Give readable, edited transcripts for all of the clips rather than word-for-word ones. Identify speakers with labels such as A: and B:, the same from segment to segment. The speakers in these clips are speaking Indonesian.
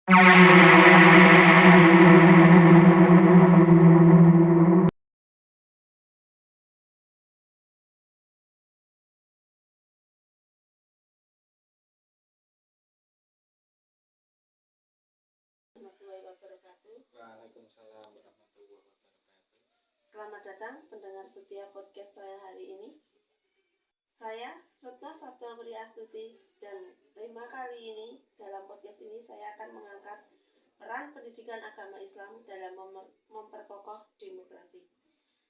A: Warahmatullahi wabarakatuh.
B: Waalaikumsalam warahmatullahi wabarakatuh.
A: Selamat datang pendengar setia podcast saya hari ini. Saya Retno Sabdapuri Astuti, dan tema kali ini dalam podcast ini saya akan mengangkat peran pendidikan agama Islam dalam memperkokoh demokrasi.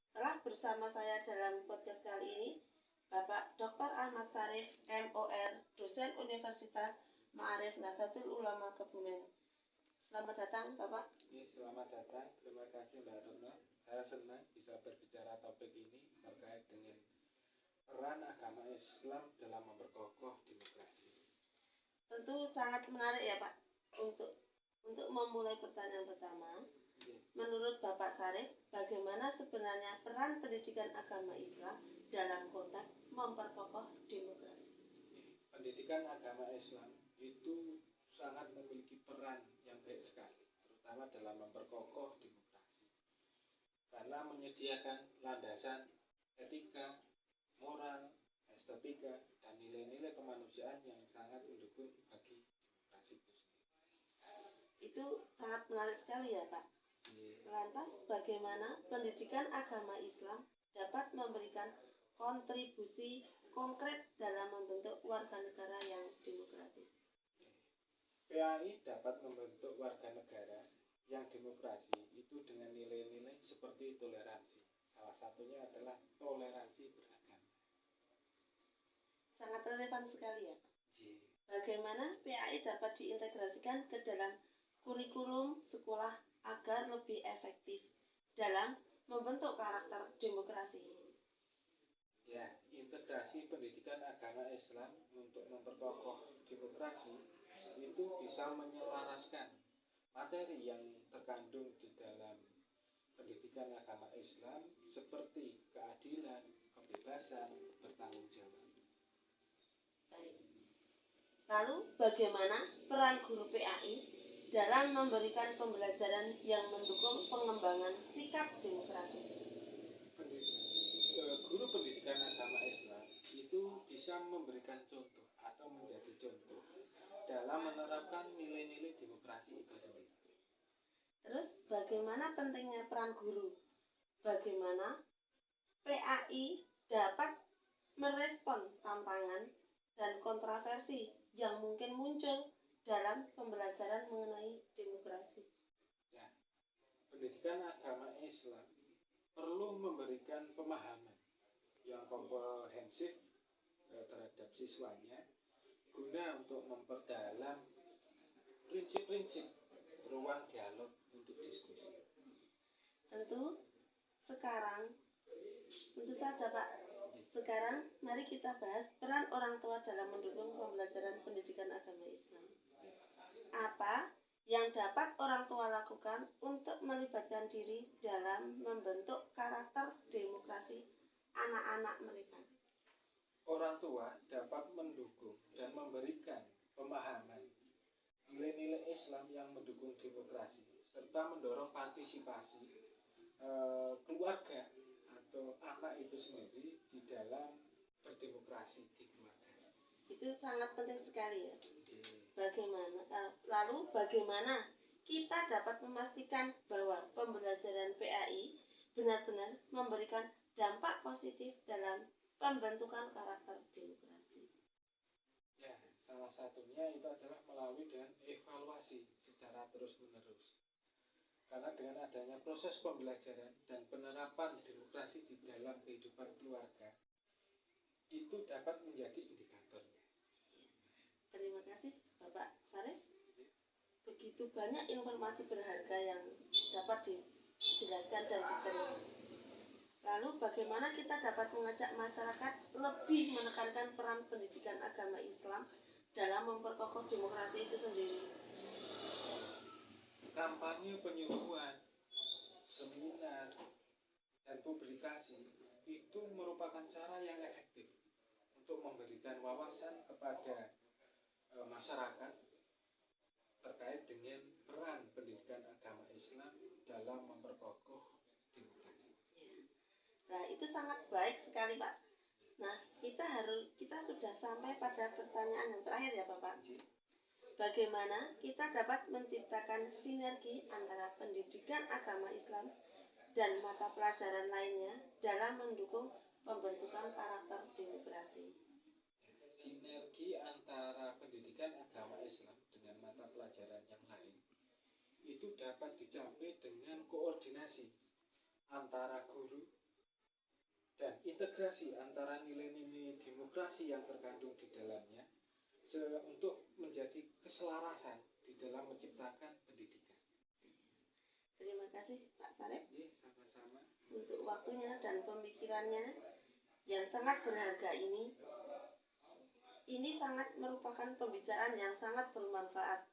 A: Telah bersama saya dalam podcast kali ini Bapak Dr. Ahmad Syarif, MOR, dosen Universitas Ma'arif Nahdlatul Ulama Kebumen. Selamat datang Bapak.
B: Selamat datang, terima kasih Mbak Retno. Saya senang bisa berbicara topik ini terkait dengan peran agama Islam dalam memperkokoh demokrasi.
A: Tentu sangat menarik ya Pak. Untuk memulai pertanyaan pertama, menurut Bapak Syarif, bagaimana sebenarnya peran pendidikan agama Islam dalam konteks memperkokoh demokrasi?
B: Pendidikan agama Islam itu sangat memiliki peran yang baik sekali, terutama dalam memperkokoh demokrasi, karena menyediakan landasan etika, moral, estetika, dan nilai-nilai kemanusiaan yang sangat mendukung bagi demokrasi itu sendiri.
A: Itu sangat menarik sekali ya Pak. Lantas bagaimana pendidikan agama Islam dapat memberikan kontribusi konkret dalam membentuk warga negara yang demokratis?
B: PAI dapat membentuk warga negara yang demokrasi itu dengan nilai-nilai seperti toleransi. Salah satunya adalah toleransi beragama.
A: Sangat relevan sekali ya Pak. Bagaimana PAI dapat diintegrasikan ke dalam kurikulum sekolah agar lebih efektif dalam membentuk karakter demokrasi?
B: Ya, integrasi pendidikan agama Islam untuk memperkokoh demokrasi itu bisa menyelaraskan materi yang terkandung di dalam pendidikan agama Islam seperti keadilan, kebebasan, bertanggung jawab.
A: Baik. Lalu bagaimana peran guru PAI dalam memberikan pembelajaran yang mendukung pengembangan sikap demokratis?
B: Guru pendidikan agama Islam itu bisa memberikan contoh atau menjadi contoh dalam menerapkan nilai-nilai demokrasi itu sendiri.
A: Terus bagaimana pentingnya peran guru? Bagaimana PAI dapat merespon tantangan dan kontroversi yang mungkin muncul dalam pembelajaran mengenai demokrasi?
B: Ya, pendidikan agama Islam perlu memberikan pemahaman yang komprehensif terhadap siswanya guna untuk memperdalam prinsip-prinsip ruang dialog untuk diskusi.
A: Tentu saja Pak. Sekarang mari kita bahas peran orang tua dalam mendukung pembelajaran pendidikan agama Islam. Apa yang dapat orang tua lakukan untuk melibatkan diri dalam membentuk karakter demokrasi anak-anak mereka?
B: Orang tua dapat mendukung dan memberikan pemahaman nilai-nilai Islam yang mendukung demokrasi serta mendorong partisipasi keluarga atau anak itu sendiri di dalam berdemokrasi di keluarga.
A: Itu sangat penting sekali ya. Bagaimana kita dapat memastikan bahwa pembelajaran PAI benar-benar memberikan dampak positif dalam pembentukan karakter demokrasi?
B: Ya, salah satunya itu adalah melalui dengan evaluasi secara terus-menerus. Karena dengan adanya proses pembelajaran dan penerapan demokrasi di dalam kehidupan keluarga, itu dapat menjadi indikatornya.
A: Terima kasih Bapak Syarif. Begitu banyak informasi berharga yang dapat dijelaskan dan diterima. Lalu bagaimana kita dapat mengajak masyarakat lebih menekankan peran pendidikan agama Islam dalam memperkokoh demokrasi itu sendiri?
B: Kampanye penyuluhan, seminar, dan publikasi itu merupakan cara yang efektif untuk memberikan wawasan kepada masyarakat terkait dengan peran pendidikan agama Islam dalam memperkokoh demokrasi.
A: Nah, itu sangat baik sekali, Pak. Nah, kita sudah sampai pada pertanyaan yang terakhir ya, Bapak. Bagaimana kita dapat menciptakan sinergi antara pendidikan agama Islam dan mata pelajaran lainnya dalam mendukung pembentukan karakter demokrasi?
B: Sinergi antara pendidikan agama Islam dengan mata pelajaran yang lain itu dapat dicapai dengan koordinasi antara guru dan integrasi antara nilai-nilai demokrasi yang terkandung di dalamnya untuk menjadi keselarasan di dalam menciptakan pendidikan.
A: Terima kasih Pak Sarip
B: Sama-sama
A: untuk waktunya dan pemikirannya yang sangat berharga ini. Ini sangat merupakan pembicaraan yang sangat bermanfaat.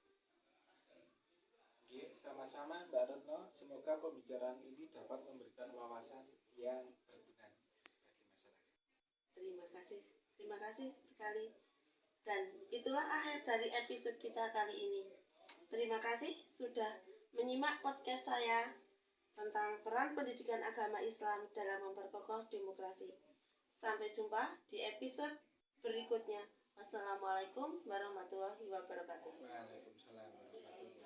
B: Sama-sama Mbak Retno, semoga pembicaraan ini dapat memberikan wawasan yang berguna bagi masyarakat.
A: Terima kasih sekali. Dan itulah akhir dari episode kita kali ini. Terima kasih sudah menyimak podcast saya tentang peran pendidikan agama Islam dalam memperkokoh demokrasi. Sampai jumpa di episode berikutnya. Wassalamualaikum warahmatullahi wabarakatuh.
B: Waalaikumsalam warahmatullahi wabarakatuh.